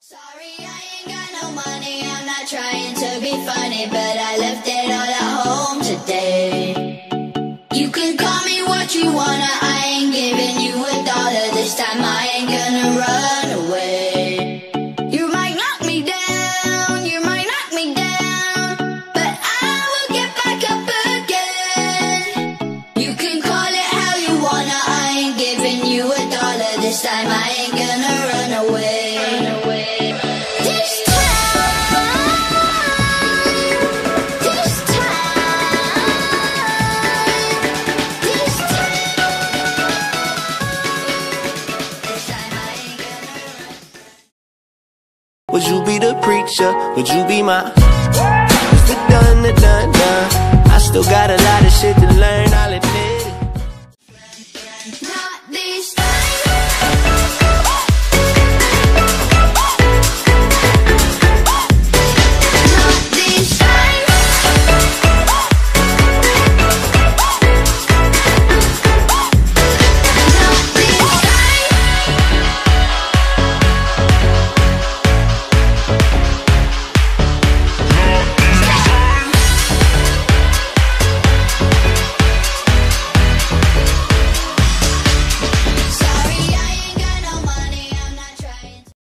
Sorry, I ain't got no money, I'm not trying to be funny, but I left it all at home today. You can call me what you wanna, I ain't giving you $1 this time, I ain't gonna run away. You might knock me down, you might knock me down, but I will get back up again. You can call it how you wanna, I ain't giving you $1 this time, I ain't gonna run away. Would you be the preacher? Would you be my Mr. Dun, the dun, dun? I still got a lot of shit to learn. I'll